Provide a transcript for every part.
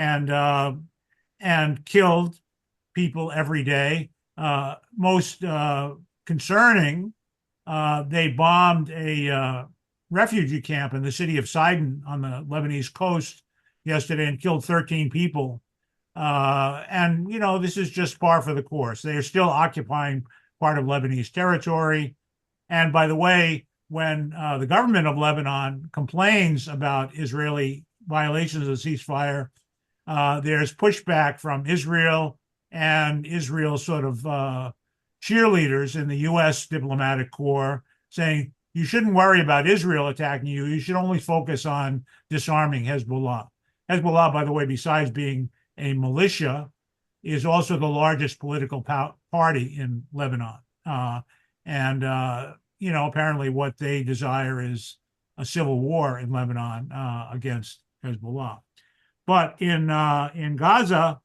and killed people every day. Most concerning, they bombed a refugee camp in the city of Sidon on the Lebanese coast yesterday and killed 13 people. And, this is just par for the course. They are still occupying part of Lebanese territory. And by the way, when the government of Lebanon complains about Israeli violations of the ceasefire, there's pushback from Israel and Israel's sort of cheerleaders in the U.S. diplomatic corps saying, you shouldn't worry about Israel attacking you. You should only focus on disarming Hezbollah. Hezbollah, by the way, besides being a militia, is also the largest political party in Lebanon. Apparently what they desire is a civil war in Lebanon against Hezbollah. But in Gaza,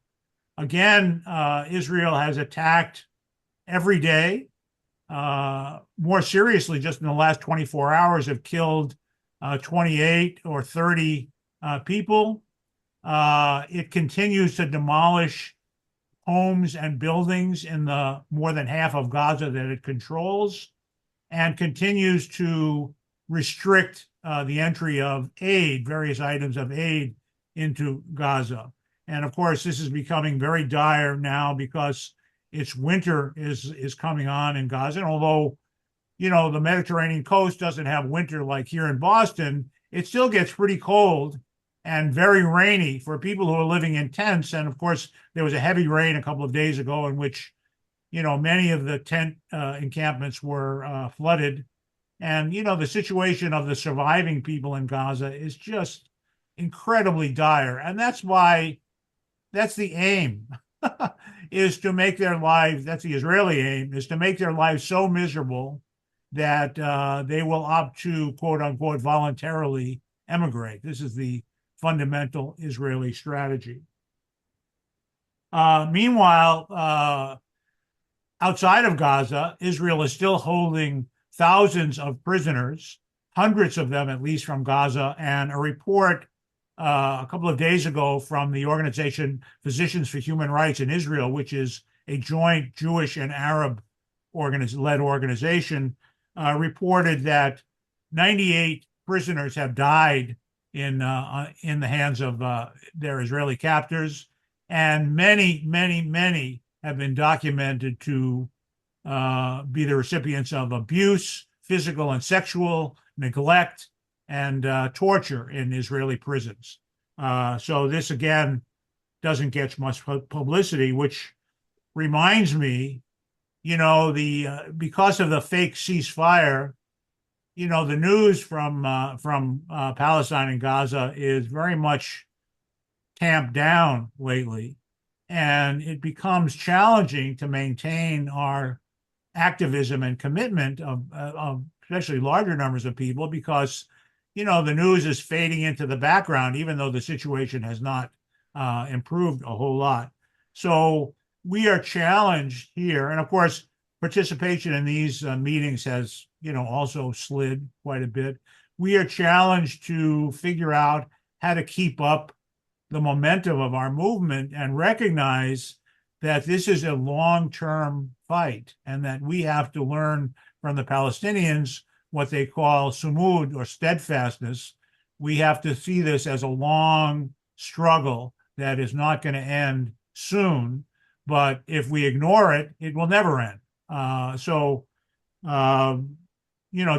again, Israel has attacked every day. More seriously, just in the last 24 hours, have killed 28 or 30 people. It continues to demolish homes and buildings in the more than half of Gaza that it controls, and continues to restrict the entry of aid, various items of aid into Gaza. And of course, this is becoming very dire now because its winter is coming on in Gaza. And although, the Mediterranean coast doesn't have winter like here in Boston, it still gets pretty cold and very rainy for people who are living in tents. And of course, there was a heavy rain a couple of days ago in which, many of the tent encampments were flooded. And, the situation of the surviving people in Gaza is just incredibly dire. And that's the aim, is to make their lives, that's the Israeli aim, is to make their lives so miserable that they will opt to, quote unquote, voluntarily emigrate. This is the fundamental Israeli strategy. Meanwhile, outside of Gaza, Israel is still holding thousands of prisoners, hundreds of them at least from Gaza, and a report a couple of days ago from the organization Physicians for Human Rights in Israel, which is a joint Jewish and Arab led organization, reported that 98 prisoners have died in the hands of their Israeli captors, and many, many, many have been documented to be the recipients of abuse, physical and sexual, neglect, and torture in Israeli prisons. So this, again, doesn't get much publicity, which reminds me, because of the fake ceasefire, the news from Palestine and Gaza is very much tamped down lately, and it becomes challenging to maintain our activism and commitment of especially larger numbers of people because, the news is fading into the background, even though the situation has not improved a whole lot. So we are challenged here. And of course, participation in these meetings has, also slid quite a bit. We are challenged to figure out how to keep up the momentum of our movement and recognize that this is a long-term fight and that we have to learn from the Palestinians what they call sumud, or steadfastness. We have to see this as a long struggle that is not going to end soon. But if we ignore it, it will never end.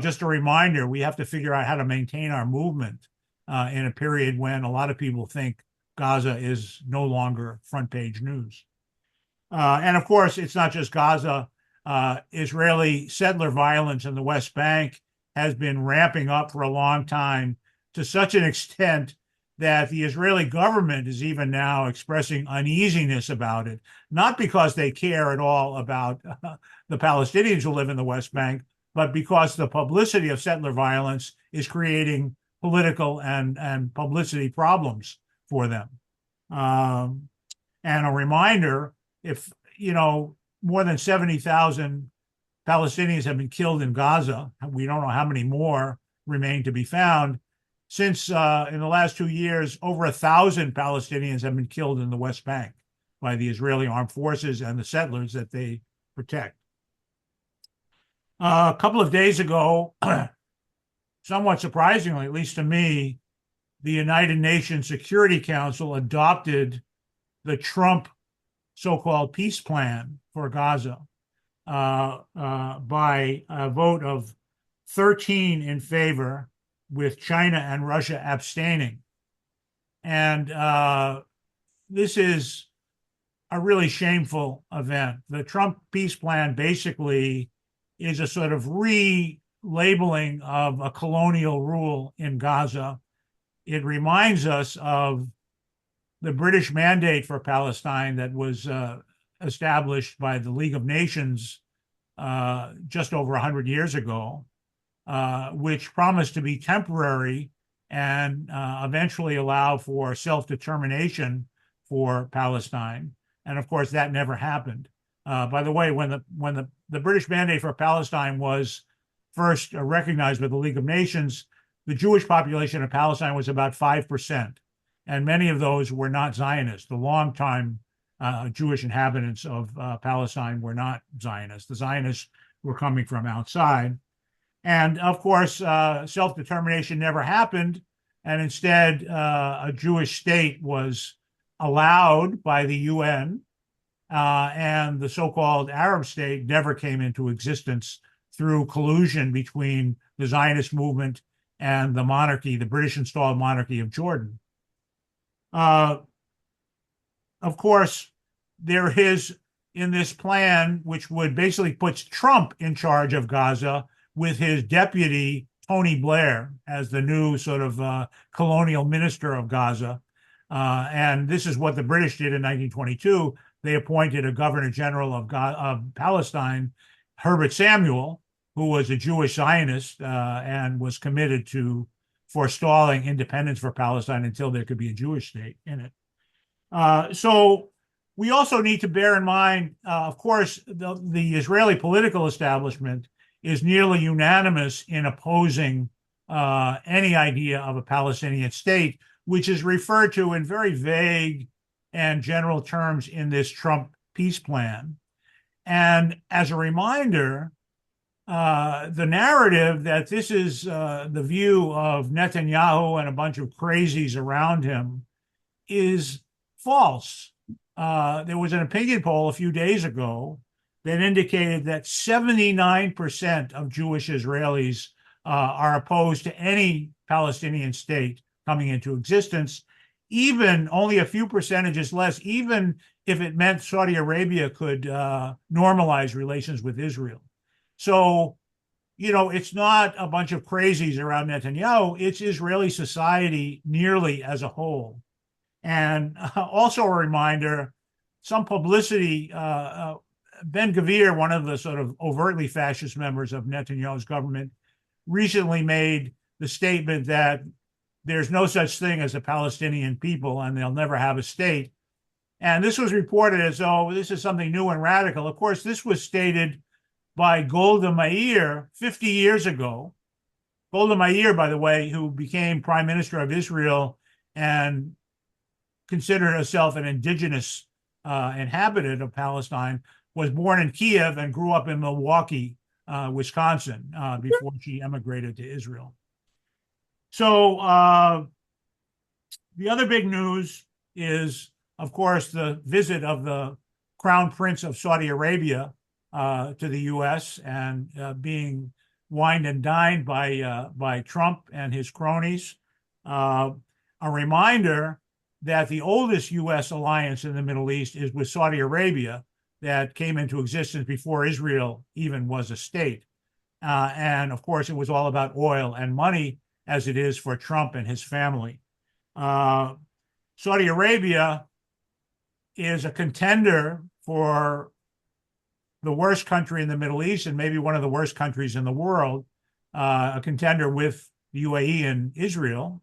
Just a reminder, we have to figure out how to maintain our movement in a period when a lot of people think Gaza is no longer front page news. And of course, it's not just Gaza. Israeli settler violence in the West Bank has been ramping up for a long time, to such an extent that the Israeli government is even now expressing uneasiness about it, not because they care at all about the Palestinians who live in the West Bank, but because the publicity of settler violence is creating political and publicity problems for them. And a reminder, if, more than 70,000 Palestinians have been killed in Gaza, we don't know how many more remain to be found. since in the last 2 years, over 1,000 Palestinians have been killed in the West Bank by the Israeli armed forces and the settlers that they protect. A couple of days ago, somewhat surprisingly, at least to me, the United Nations Security Council adopted the Trump so-called peace plan for Gaza by a vote of 13 in favor, with China and Russia abstaining. And this is a really shameful event. The Trump peace plan basically is a sort of relabeling of a colonial rule in Gaza. It reminds us of the British mandate for Palestine that was established by the League of Nations just over 100 years ago, which promised to be temporary and eventually allow for self-determination for Palestine. And of course, that never happened. By the way, when the British mandate for Palestine was first recognized by the League of Nations, the Jewish population of Palestine was about 5%. And many of those were not Zionists. The longtime Jewish inhabitants of Palestine were not Zionists. The Zionists were coming from outside. And of course, self-determination never happened. And instead, a Jewish state was allowed by the UN, and the so-called Arab state never came into existence through collusion between the Zionist movement and the monarchy, the British-installed monarchy of Jordan. Of course, there is in this plan, which would basically put Trump in charge of Gaza, with his deputy, Tony Blair, as the new sort of colonial minister of Gaza. And this is what the British did in 1922. They appointed a governor general of Palestine, Herbert Samuel, who was a Jewish Zionist and was committed to forestalling independence for Palestine until there could be a Jewish state in it. So we also need to bear in mind, of course, the Israeli political establishment is nearly unanimous in opposing any idea of a Palestinian state, which is referred to in very vague and general terms in this Trump peace plan. And as a reminder, the narrative that this is the view of Netanyahu and a bunch of crazies around him is false. There was an opinion poll a few days ago that indicated that 79% of Jewish Israelis are opposed to any Palestinian state coming into existence, even only a few percentages less, even if it meant Saudi Arabia could normalize relations with Israel. So, you know, it's not a bunch of crazies around Netanyahu, it's Israeli society nearly as a whole. And also a reminder, some publicity, Ben-Gvir, one of the sort of overtly fascist members of Netanyahu's government, recently made the statement that there's no such thing as a Palestinian people and they'll never have a state. And this was reported as though this is something new and radical. Of course, this was stated by Golda Meir 50 years ago. Golda Meir, by the way, who became prime minister of Israel and considered herself an indigenous inhabitant of Palestine, was born in Kiev and grew up in Milwaukee, Wisconsin, before she emigrated to Israel. So the other big news is, of course, the visit of the Crown Prince of Saudi Arabia to the U.S. and being wined and dined by Trump and his cronies. A reminder that the oldest U.S. alliance in the Middle East is with Saudi Arabia, that came into existence before Israel even was a state. And of course, it was all about oil and money, as it is for Trump and his family. Saudi Arabia is a contender for the worst country in the Middle East and maybe one of the worst countries in the world, a contender with the UAE and Israel.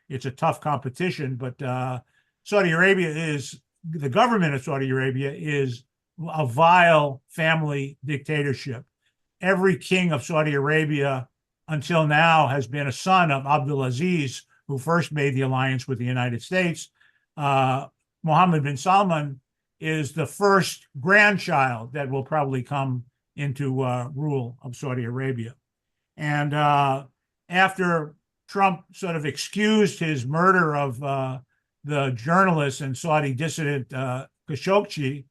It's a tough competition, but Saudi Arabia is, the government of Saudi Arabia is a vile family dictatorship. Every king of Saudi Arabia until now has been a son of Abdulaziz, who first made the alliance with the United States. Mohammed bin Salman is the first grandchild that will probably come into rule of Saudi Arabia. And after Trump sort of excused his murder of the journalist and Saudi dissident Khashoggi,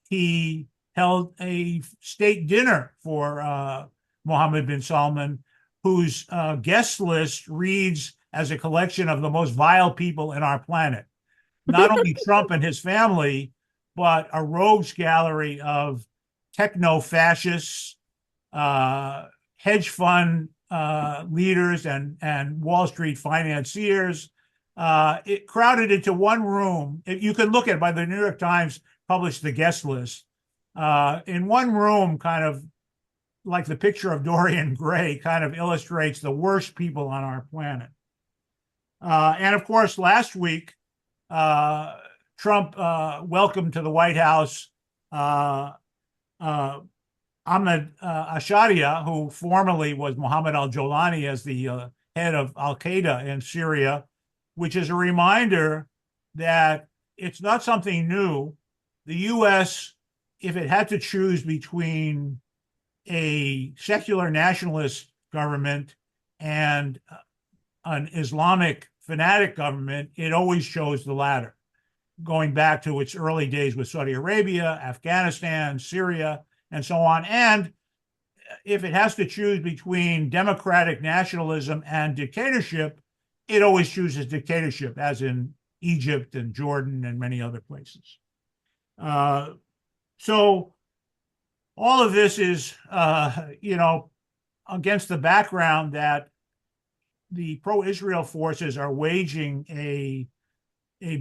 he held a state dinner for Mohammed bin Salman, whose guest list reads as a collection of the most vile people in our planet. Not only Trump and his family, but a rogues gallery of techno-fascists, hedge fund leaders, and Wall Street financiers. It crowded into one room. You can look at it by the New York Times published the guest list. In one room, kind of like the picture of Dorian Gray, kind of illustrates the worst people on our planet. And of course, last week, Trump welcomed to the White House Ahmed Asharia, who formerly was Mohammed al-Jolani as the head of al-Qaeda in Syria, which is a reminder that it's not something new. The U.S., if it had to choose between a secular nationalist government and an Islamic fanatic government, it always chose the latter, going back to its early days with Saudi Arabia, Afghanistan, Syria, and so on. And if it has to choose between democratic nationalism and dictatorship, it always chooses dictatorship, as in Egypt and Jordan and many other places. So all of this is, against the background that the pro-Israel forces are waging a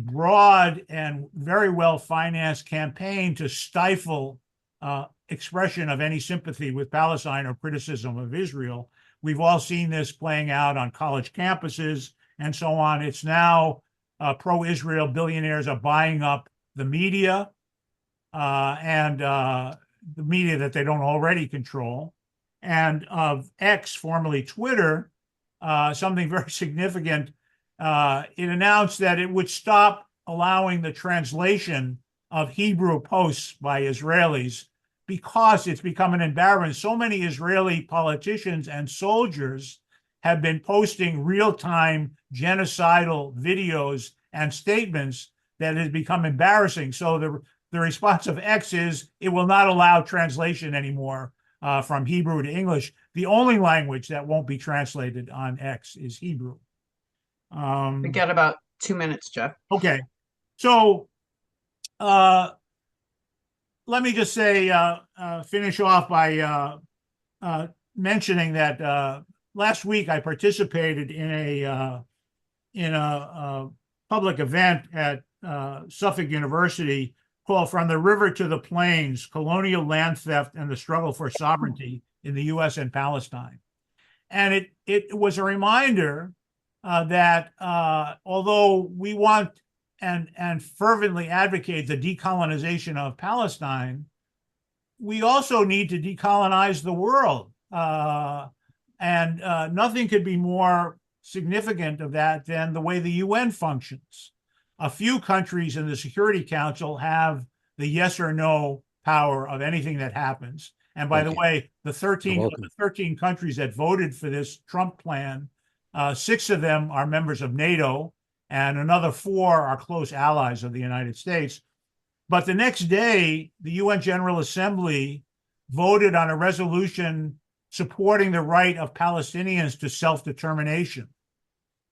broad and very well-financed campaign to stifle expression of any sympathy with Palestine or criticism of Israel. We've all seen this playing out on college campuses and so on. It's now pro-Israel billionaires are buying up the media and the media that they don't already control. And of X, formerly Twitter, something very significant, it announced that it would stop allowing the translation of Hebrew posts by Israelis because it's become an embarrassment. So many Israeli politicians and soldiers have been posting real-time genocidal videos and statements that has become embarrassing. So the response of X is it will not allow translation anymore from Hebrew to English. The only language that won't be translated on X is Hebrew. We got about 2 minutes, Jeff. Okay. So let me just say, finish off by mentioning that last week I participated in a public event at Suffolk University called "From the River to the Plains: Colonial Land Theft and the Struggle for Sovereignty in the U.S. and Palestine." And it was a reminder that although we want and fervently advocate the decolonization of Palestine, we also need to decolonize the world. And nothing could be more significant of that than the way the UN functions. A few countries in the Security Council have the yes or no power of anything that happens. And by the way, the 13 countries that voted for this Trump plan, 6 of them are members of NATO, and another 4 are close allies of the United States. But the next day, the UN General Assembly voted on a resolution supporting the right of Palestinians to self-determination.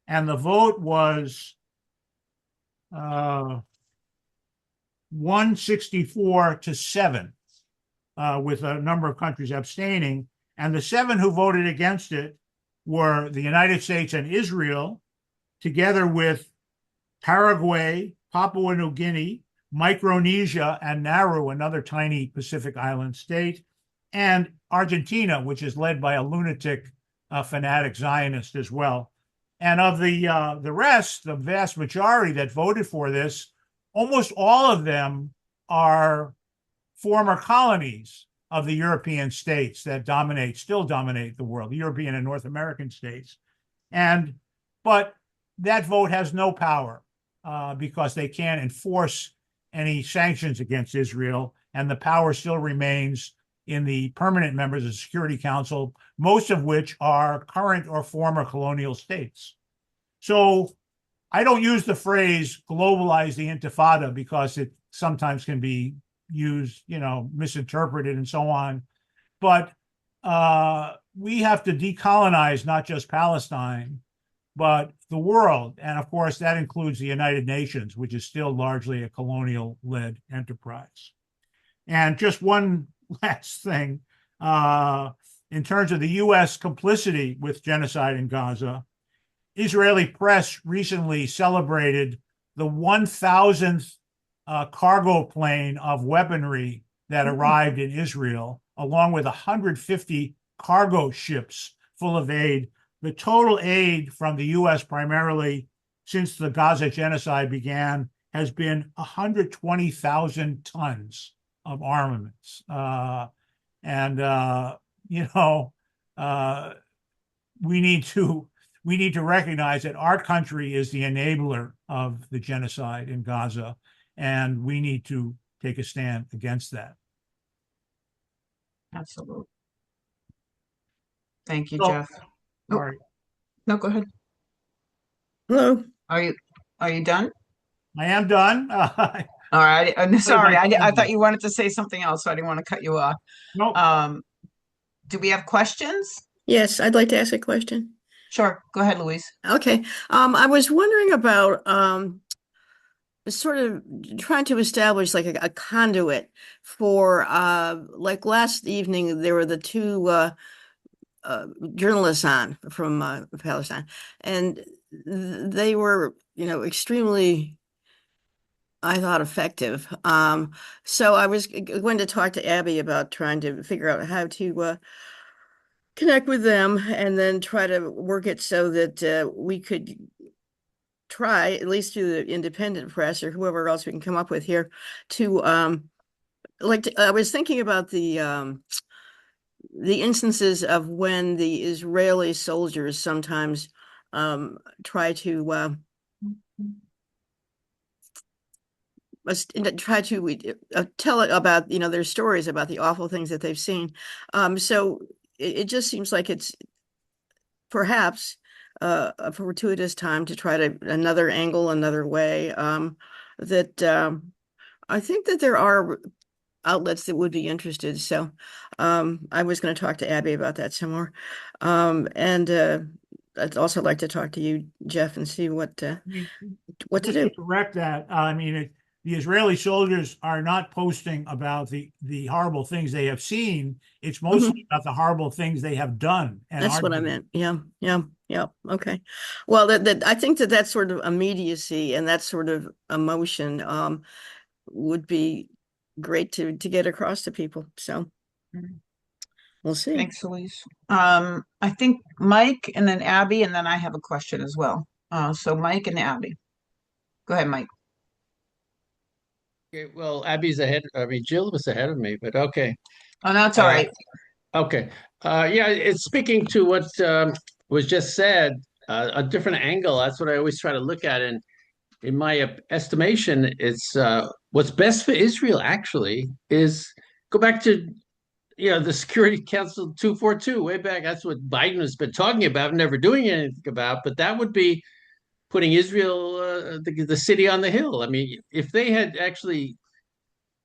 And the vote was 164-7, with a number of countries abstaining. And the 7 who voted against it were the United States and Israel, together with Paraguay, Papua New Guinea, Micronesia, and Nauru, another tiny Pacific island state, and Argentina, which is led by a lunatic fanatic Zionist as well. And of the rest, the vast majority that voted for this, almost all of them are former colonies. of the European states that still dominate the world, the European and North American states. But that vote has no power because they can't enforce any sanctions against Israel, and the power still remains in the permanent members of the Security Council, most of which are current or former colonial states. So I don't use the phrase globalize the intifada because it sometimes can be used, misinterpreted and so on. But we have to decolonize not just Palestine, but the world. And of course, that includes the United Nations, which is still largely a colonial-led enterprise. And just one last thing, in terms of the U.S. complicity with genocide in Gaza, Israeli press recently celebrated the 1,000th cargo plane of weaponry that arrived in Israel, along with 150 cargo ships full of aid. The total aid from the U.S. primarily since the Gaza genocide began has been 120,000 tons of armaments. We need to recognize that our country is the enabler of the genocide in Gaza, and we need to take a stand against that. Absolutely. Thank you, So, Jeff. sorry. No, go ahead. Hello. Are you done? I am done. All right. Sorry, I thought you. you wanted to say something else, so I didn't want to cut you off. Nope. Do we have questions? Yes, I'd like to ask a question. Sure. Go ahead, Louise. Okay. I was wondering about sort of trying to establish like a conduit for like last evening there were the two journalists on from Palestine, and they were, extremely, I thought, effective. So I was going to talk to Abby about trying to figure out how to connect with them and then try to work it so that we could try, at least through the independent press or whoever else we can come up with here, to I was thinking about the instances of when the Israeli soldiers sometimes try to tell it about, their stories about the awful things that they've seen. So it just seems like it's perhaps a fortuitous time to try to another angle, another way. That I think that there are outlets that would be interested. So I was going to talk to Abby about that some more. And I'd also like to talk to you, Jeff, and see what to do. Correct that. The Israeli soldiers are not posting about the horrible things they have seen. It's mostly about the horrible things they have done. And that's what I meant. Yeah. Okay. Well, I think that sort of immediacy and that sort of emotion would be great to get across to people. So we'll see. Thanks, Louise. I think Mike and then Abby, and then I have a question as well. So Mike and Abby. Go ahead, Mike. Okay, well, Abby's ahead. Jill was ahead of me, but okay. Oh, no, it's all right. Okay. Yeah, it's speaking to what was just said, a different angle. That's what I always try to look at. And in my estimation, it's what's best for Israel actually is go back to the Security Council 242 way back. That's what Biden has been talking about, never doing anything about. But that would be putting Israel, the city on the hill. I mean, if they had actually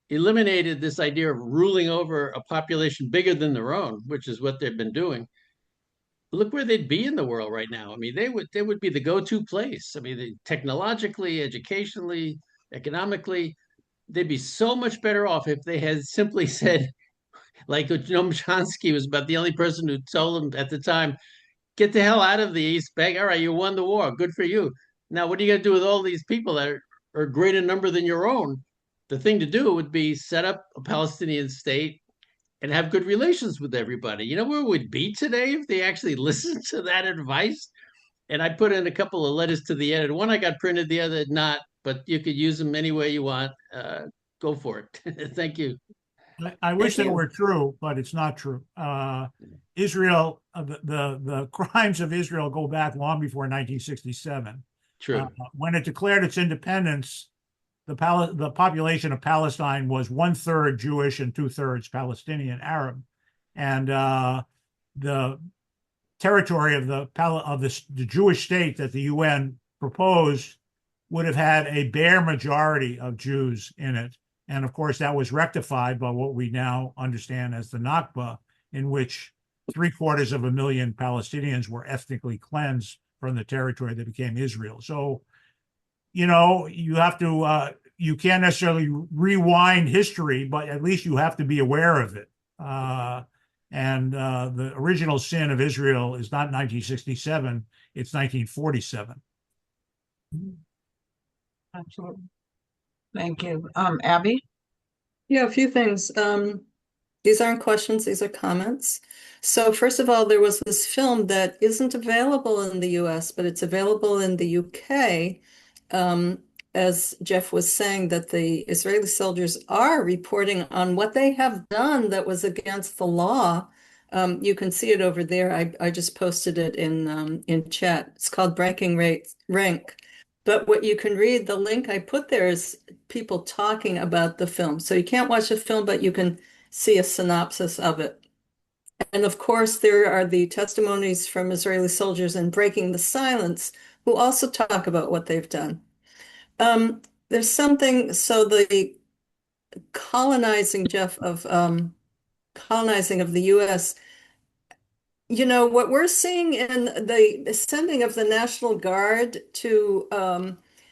eliminated this idea of ruling over a population bigger than their own, which is what they've been doing, look where they'd be in the world right now. I mean, they would be the go-to place. I mean, technologically, educationally, economically, they'd be so much better off if they had simply said, like Noam Chomsky was about the only person who told them at the time, get the hell out of the East Bank. All right, you won the war. Good for you. Now, what are you going to do with all these people that are a greater number than your own? The thing to do would be set up a Palestinian state and have good relations with everybody. You know where we'd be today if they actually listened to that advice? And I put in a couple of letters to the editor. One I got printed, the other not, but you could use them any way you want. Go for it. Thank you. I wish Thank that you. were true, but it's not true. Israel, the crimes of Israel go back long before 1967. True. When it declared its independence, the population of Palestine was 1/3 Jewish and 2/3 Palestinian Arab, and the territory of the Jewish state that the UN proposed would have had a bare majority of Jews in it. And of course, that was rectified by what we now understand as the Nakba, in which 750,000 Palestinians were ethnically cleansed from the territory that became Israel. So, you have to, you can't necessarily rewind history, but at least you have to be aware of it. And the original sin of Israel is not 1967, it's 1947. Absolutely. Thank you. Abby? Yeah, a few things. These aren't questions, these are comments. So first of all, there was this film that isn't available in the US, but it's available in the UK. As Jeff was saying, that the Israeli soldiers are reporting on what they have done that was against the law. You can see it over there. I just posted it in chat. It's called Breaking Rank. But what you can read, the link I put there is people talking about the film. So you can't watch the film, but you can see a synopsis of it. And of course, there are the testimonies from Israeli soldiers in Breaking the Silence, who also talk about what they've done. There's something, so the colonizing, Jeff, of colonizing of the US, what we're seeing in the sending of the National Guard to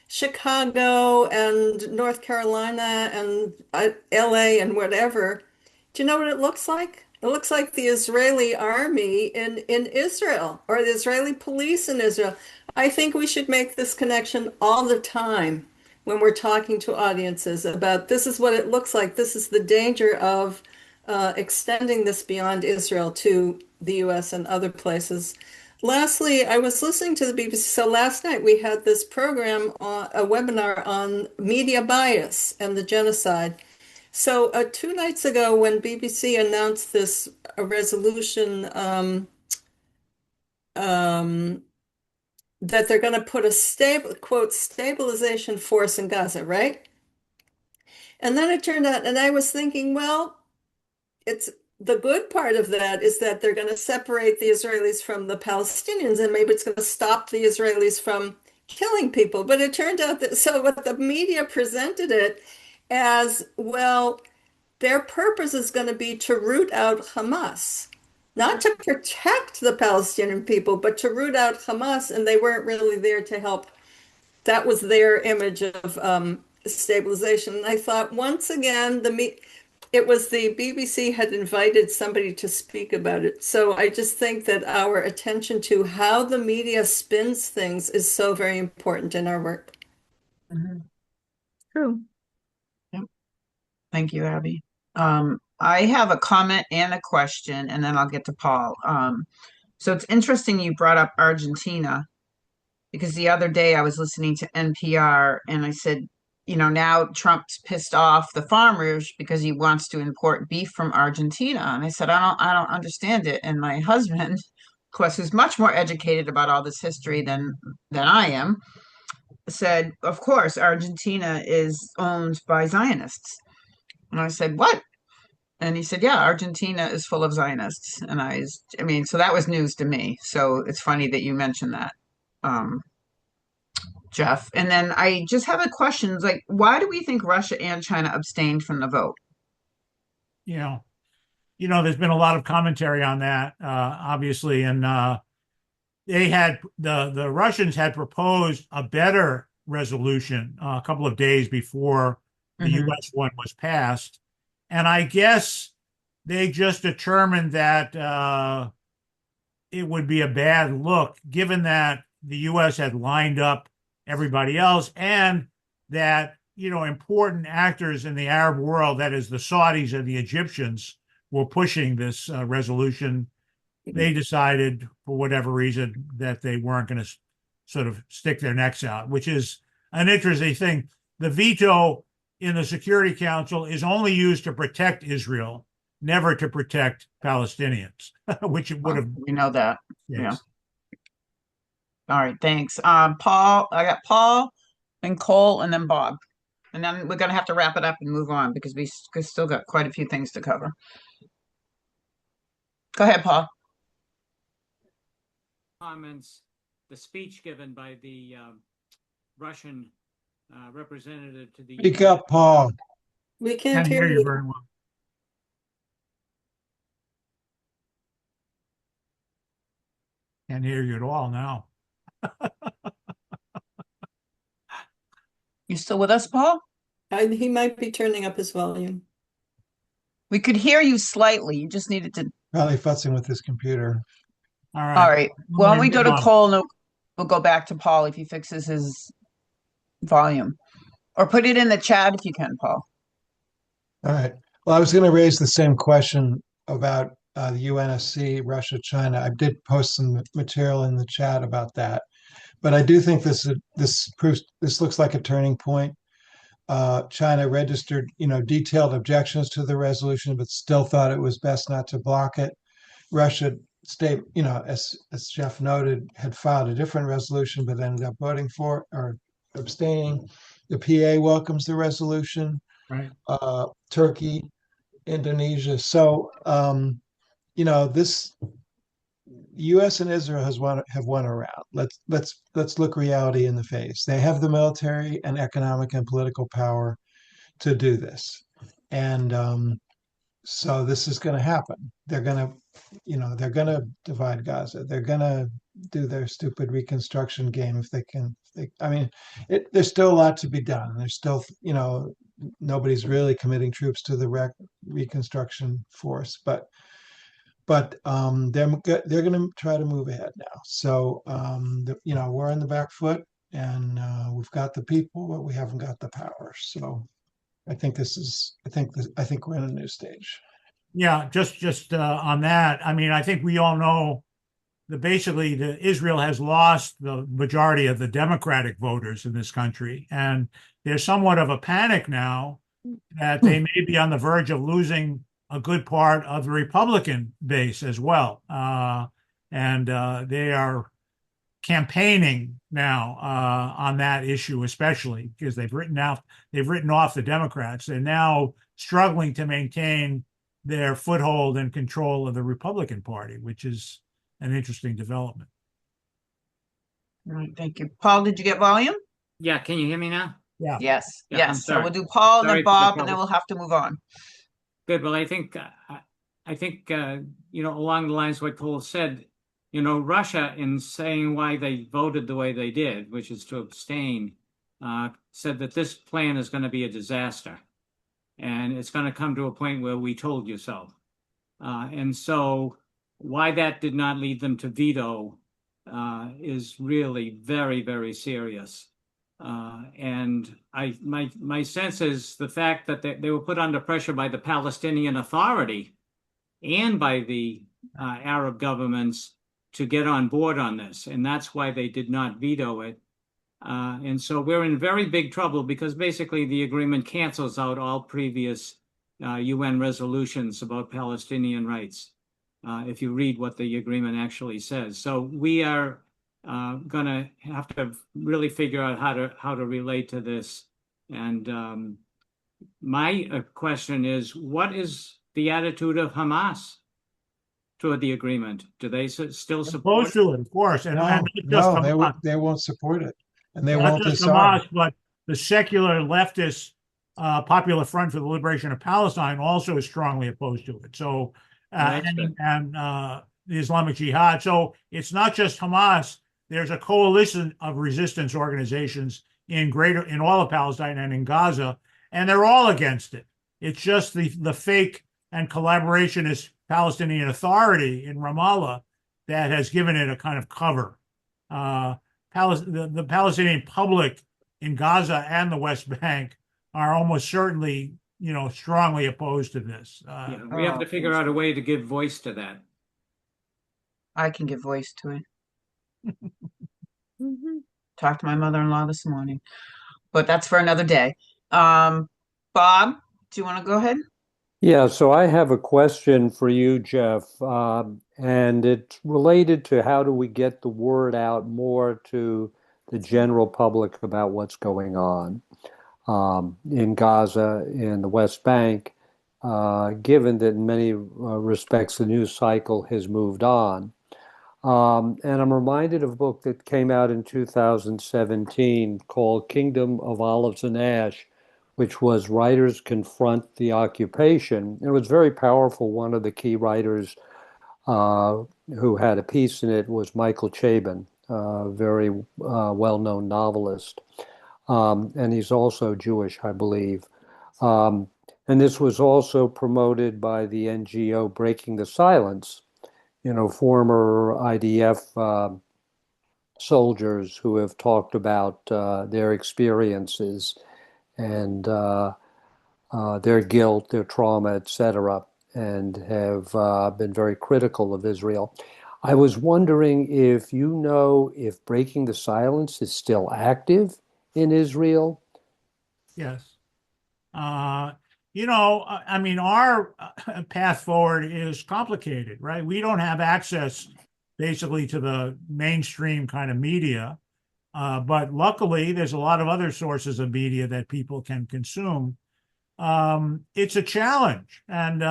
Chicago and North Carolina and LA and whatever, do you know what it looks like? It looks like the Israeli army in Israel, or the Israeli police in Israel. I think we should make this connection all the time when we're talking to audiences about this is what it looks like. This is the danger of extending this beyond Israel to the US and other places. Lastly, I was listening to the BBC. So last night we had this program, a webinar on media bias and the genocide. So 2 nights ago, when BBC announced this resolution that they're going to put a quote, stabilization force in Gaza, right? And then it turned out, and I was thinking, well, it's the good part of that is that they're going to separate the Israelis from the Palestinians, and maybe it's going to stop the Israelis from killing people. But it turned out that, so what the media presented it as, well, their purpose is going to be to root out Hamas, not to protect the Palestinian people, but to root out Hamas. And they weren't really there to help. That was their image of stabilization. And I thought, once again, it was the BBC had invited somebody to speak about it. So I just think that our attention to how the media spins things is so very important in our work. True. Yep. Thank you, Abby. I have a comment and a question, and then I'll get to Paul. So it's interesting you brought up Argentina, because the other day I was listening to NPR and I said, now Trump's pissed off the farmers because he wants to import beef from Argentina. And I said, I don't understand it. And my husband, of course, who's much more educated about all this history than I am, said, of course, Argentina is owned by Zionists. And I said, what? And he said, yeah, Argentina is full of Zionists. And I mean, so that was news to me. So it's funny that you mentioned that. Jeff. And then I just have a question, like, why do we think Russia and China abstained from the vote? There's been a lot of commentary on that, obviously, and the Russians had proposed a better resolution a couple of days before the U.S. one was passed, and I guess they just determined that it would be a bad look, given that the U.S. had lined up everybody else, and that, important actors in the Arab world, that is the Saudis and the Egyptians, were pushing this resolution. They decided, for whatever reason, that they weren't going to sort of stick their necks out, which is an interesting thing. The veto in the Security Council is only used to protect Israel, never to protect Palestinians, which it would have. We know that. Yes. Yeah. All right, thanks. Paul, I got Paul and Cole and then Bob. And then we're gonna have to wrap it up and move on because we still got quite a few things to cover. Go ahead, Paul. Comments, the speech given by the Russian representative to the Speak UN. up, Paul. We Can't can't hear hear you you. very well. Can't hear you at all now. You still with us, Paul? He might be turning up his volume. We could hear you slightly. You just needed to. Probably futzing with his computer. All right. All right. Well, when we go to Move on. Cole, and we'll go back to Paul if he fixes his volume. Or put it in the chat if you can, Paul. All right. Well, I was going to raise the same question about the UNSC, Russia, China. I did post some material in the chat about that, but I do think this looks like a turning point. China registered, detailed objections to the resolution, but still thought it was best not to block it. Russia as Jeff noted, had filed a different resolution, but ended up voting for or abstaining. The PA welcomes the resolution. Right. Turkey, Indonesia. So, this U.S. and Israel have won around. Let's look reality in the face. They have the military and economic and political power to do this, and so this is going to happen. They're going to divide Gaza. They're going to do their stupid reconstruction game if they can. There's still a lot to be done. There's still, nobody's really committing troops to the reconstruction force, but they're going to try to move ahead now. So we're on the back foot, and we've got the people, but we haven't got the power. So I think we're in a new stage. Yeah, just on that. I mean, I think we all know that basically Israel has lost the majority of the Democratic voters in this country, and there's somewhat of a panic now that they may be on the verge of losing a good part of the Republican base as well, and they are campaigning now on that issue, especially because they've written off the Democrats. They're now struggling to maintain their foothold and control of the Republican Party, which is an interesting development. All right, thank you. Paul, did you get volume? Yeah, can you hear me now? Yeah. Yes, Yeah, I'm yes. So sorry. we'll do Paul and Sorry then for the Bob, and then trouble. we'll have to move on. Good. Well, I think along the lines of what Cole said, Russia, in saying why they voted the way they did, which is to abstain, said that this plan is going to be a disaster, and it's going to come to a point where we told you so. And so why that did not lead them to veto is really very, very serious. And my sense is the fact that they were put under pressure by the Palestinian Authority and by the Arab governments to get on board on this, and that's why they did not veto it. And so we're in very big trouble because basically the agreement cancels out all previous UN resolutions about Palestinian rights, if you read what the agreement actually says. So we are going to have to really figure out how to relate to this. And my question is, what is the attitude of Hamas toward the agreement? Do they still support Opposed to it, of course, and not just Hamas. They won't support it, and they Not won't just disarm. Hamas, but the secular leftist Popular Front for the Liberation of Palestine also is strongly opposed to it. So, That's and good. the Islamic Jihad. So it's not just Hamas. There's a coalition of resistance organizations in all of Palestine and in Gaza, and they're all against it. It's just the fake and collaborationist Palestinian Authority in Ramallah that has given it a kind of cover. The Palestinian public in Gaza and the West Bank are almost certainly, strongly opposed to this. Yeah, we have to figure out a way to give voice to that. I can give voice to it. Talked to my mother-in-law this morning, but that's for another day. Bob, do you want to go ahead? Yeah, so I have a question for you, Jeff, and it's related to how do we get the word out more to the general public about what's going on in Gaza, in the West Bank, given that in many respects the news cycle has moved on. And I'm reminded of a book that came out in 2017 called Kingdom of Olives and Ash, which was Writers Confront the Occupation. It was very powerful. One of the key writers who had a piece in it was Michael Chabon, a very well-known novelist. And he's also Jewish, I believe. And this was also promoted by the NGO Breaking the Silence, former IDF soldiers who have talked about their experiences and their guilt, their trauma, etc., and have been very critical of Israel. I was wondering if you know if Breaking the Silence is still active in Israel. Yes. I mean, our path forward is complicated, right? We don't have access basically to the mainstream kind of media. But luckily, there's a lot of other sources of media that people can consume. It's a challenge. And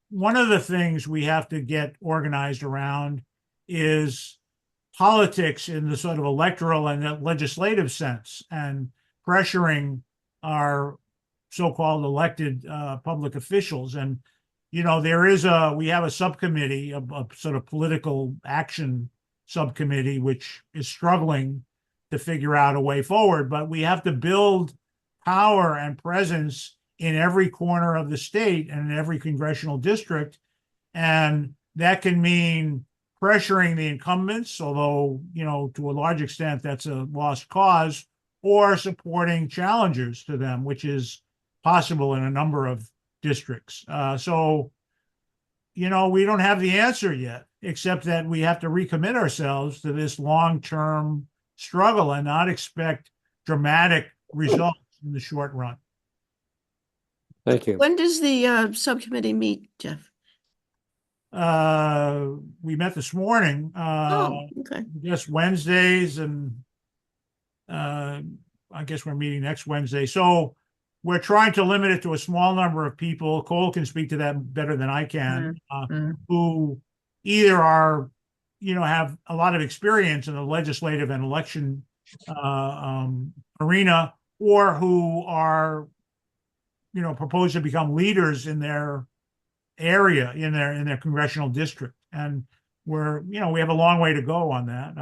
one of the things we have to get organized around is politics in the sort of electoral and legislative sense, and pressuring our so-called elected public officials. And, we have a subcommittee, a sort of political action subcommittee, which is struggling to figure out a way forward. But we have to build power and presence in every corner of the state and in every congressional district. And that can mean pressuring the incumbents, although, to a large extent, that's a lost cause, or supporting challengers to them, which is possible in a number of districts. So, we don't have the answer yet, except that we have to recommit ourselves to this long-term struggle and not expect dramatic results in the short run. Thank you. When does the subcommittee meet, Jeff? We met this morning. Okay. Just Wednesdays, and I guess we're meeting next Wednesday. So we're trying to limit it to a small number of people. Cole can speak to that better than I can, who either are, have a lot of experience in the legislative and election arena, or who are, proposed to become leaders in their area, in their congressional district. And we have a long way to go on that.